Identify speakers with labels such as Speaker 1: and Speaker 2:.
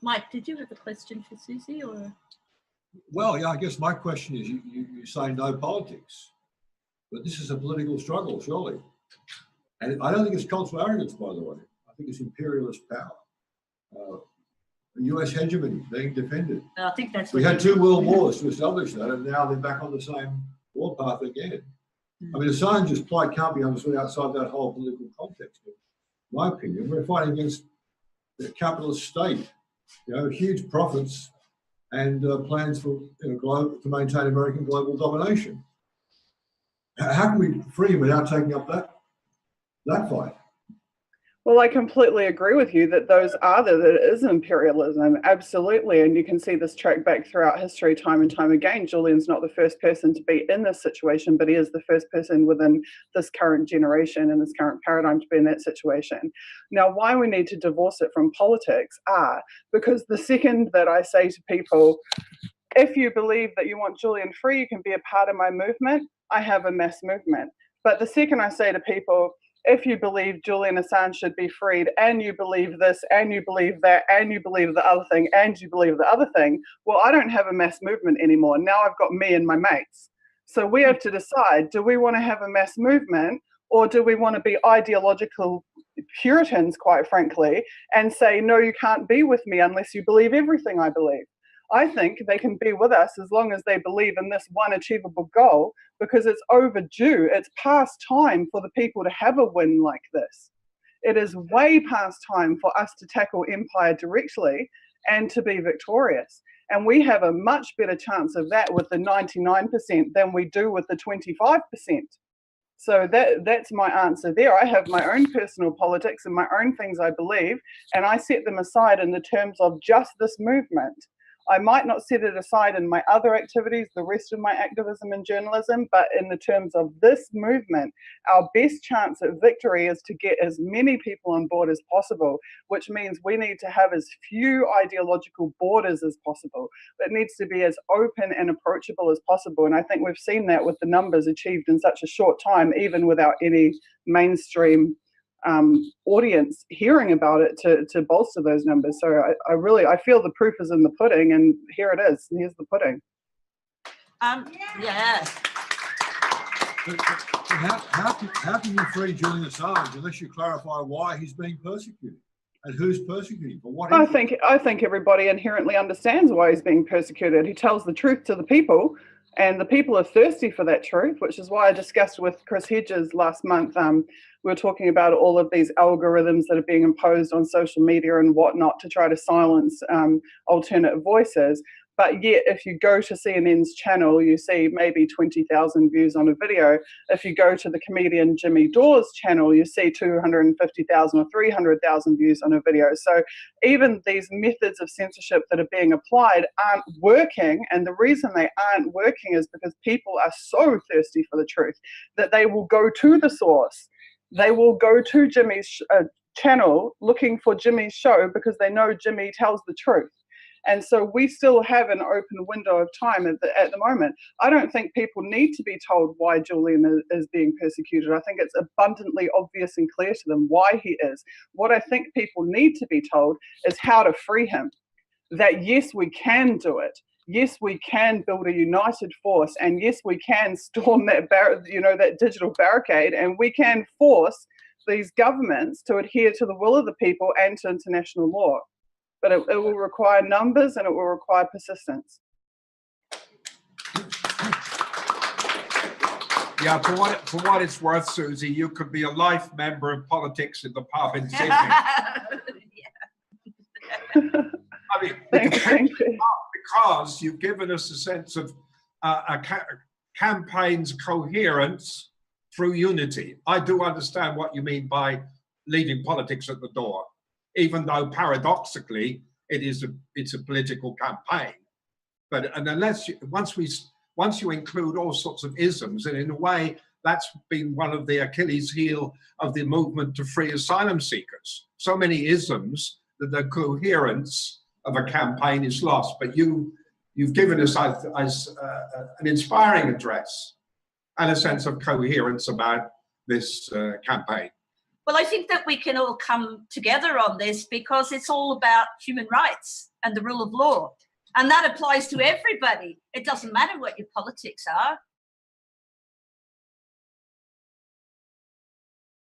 Speaker 1: Mike, did you have a question for Suzie, or?
Speaker 2: Well, yeah, I guess my question is, you say no politics, but this is a political struggle, surely. And I don't think it's cultural arrogance, by the way. I think it's imperialist power. The US hegemony being defended.
Speaker 1: I think that's
Speaker 2: we had 2 world wars to establish that, and now they're back on the same warpath again. I mean, Assange's plight can't be understood outside that whole political context. In my opinion, we're fighting against the capitalist state, huge profits and plans for to maintain American global domination. How can we free him without taking up that fight?
Speaker 3: Well, I completely agree with you that that it is imperialism, absolutely. And you can see this track back throughout history time and time again. Julian's not the first person to be in this situation, but he is the first person within this current generation and this current paradigm to be in that situation. Now, why we need to divorce it from politics because the second that I say to people, if you believe that you want Julian free, you can be a part of my movement, I have a mass movement. But the second I say to people, if you believe Julian Assange should be freed, and you believe this, and you believe that, and you believe the other thing, and you believe the other thing, well, I don't have a mass movement anymore. Now I've got me and my mates. So we have to decide, do we want to have a mass movement, or do we want to be ideological Puritans, quite frankly, and say, no, you can't be with me unless you believe everything I believe? I think they can be with us as long as they believe in this one achievable goal, because it's overdue. It's past time for the people to have a win like this. It is way past time for us to tackle empire directly and to be victorious. And we have a much better chance of that with the 99% than we do with the 25%. So that's my answer there. I have my own personal politics and my own things I believe, and I set them aside in the terms of just this movement. I might not set it aside in my other activities, the rest of my activism and journalism, but in the terms of this movement, our best chance at victory is to get as many people on board as possible, which means we need to have as few ideological borders as possible. It needs to be as open and approachable as possible. And I think we've seen that with the numbers achieved in such a short time, even without any mainstream audience hearing about it to bolster those numbers. So I feel the proof is in the pudding, and here it is. Here's the pudding.
Speaker 1: Yeah.
Speaker 2: How can you free Julian Assange unless you clarify why he's being persecuted and who's persecuting for what?
Speaker 3: I think everybody inherently understands why he's being persecuted. He tells the truth to the people, and the people are thirsty for that truth, which is why I discussed with Chris Hedges last month. We were talking about all of these algorithms that are being imposed on social media and whatnot to try to silence alternate voices. But yet, if you go to CNN's channel, you see maybe 20,000 views on a video. If you go to the comedian Jimmy Dore's channel, you see 250,000 or 300,000 views on a video. So even these methods of censorship that are being applied aren't working. And the reason they aren't working is because people are so thirsty for the truth that they will go to the source. They will go to Jimmy's channel looking for Jimmy's show because they know Jimmy tells the truth. And so we still have an open window of time at the moment. I don't think people need to be told why Julian is being persecuted. I think it's abundantly obvious and clear to them why he is. What I think people need to be told is how to free him. That yes, we can do it. Yes, we can build a united force, and yes, we can storm that that digital barricade, and we can force these governments to adhere to the will of the people and to international law. But it will require numbers, and it will require persistence.
Speaker 4: Yeah, for what it's worth, Suzie, you could be a life member of politics in the pub in Sydney. I mean, because you've given us a sense of a campaign's coherence through unity. I do understand what you mean by leaving politics at the door, even though paradoxically it's a political campaign. But unless once you include all sorts of isms, and in a way that's been one of the Achilles heel of the movement to free asylum seekers. So many isms that the coherence of a campaign is lost. But you've given us an inspiring address and a sense of coherence about this campaign.
Speaker 1: Well, I think that we can all come together on this because it's all about human rights and the rule of law. And that applies to everybody. It doesn't matter what your politics are.